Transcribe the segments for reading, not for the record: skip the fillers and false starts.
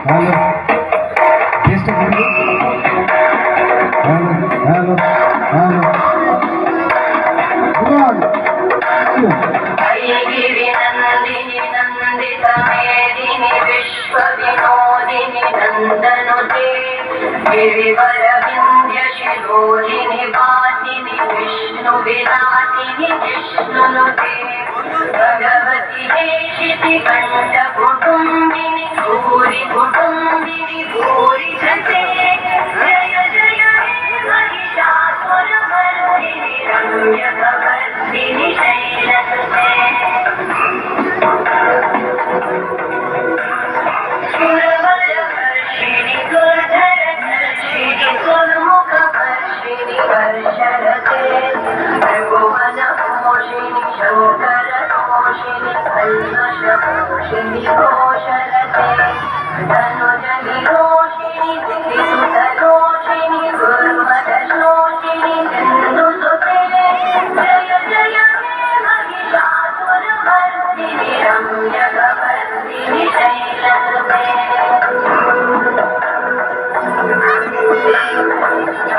hello ಎಷ್ಟು hello hello hello Giri Nandini Nandit मेदिनी विश्व विनोदिनी नंदनुते गिरिवर विंध्य शिरोलिनी वासिनी विष्णु विलासिनी विष्णुनुते भगवती देशिति कंठ कुटुंबिनी भूरि कुटुंबिनी भूरि धते जय जय हे महिषासुरमर्दिनी रम्यकवर्दिनी शैलसुते सुरवरवर्षिणि दुर्धरधर्षिणि दुर्मुखवर्षिणि वर्षरते भृगुवनपोषिणि शङ्करतोषिणि कल्मषपोषिणि घोषरते धनुजनिरोषिणि दितिसुतरोषिणि दुर्मदशोषिणि सिन्धुसुते जय जय हे महिषासुरमर्दिनि रम्यकवर्दिनि शैलसुते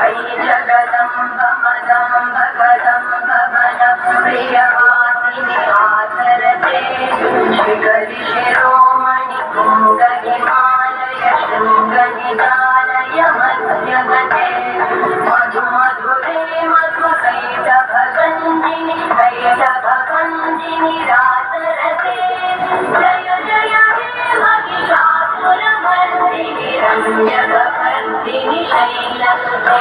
अयि जगदम्ब मदम्ब कदम्ब वनप्रियवासिनि आसरते श्रीकरि शिरोमणि कुङ्गहिमालय शृङ्गनिदालय मध्यगते मधु मधुरे मधुकैटभगञ्जिनि कैटभगञ्जिनि रासरते जय जय हे महिषासुरमर्दिनि रम्यकवर्दिनि शैलसुते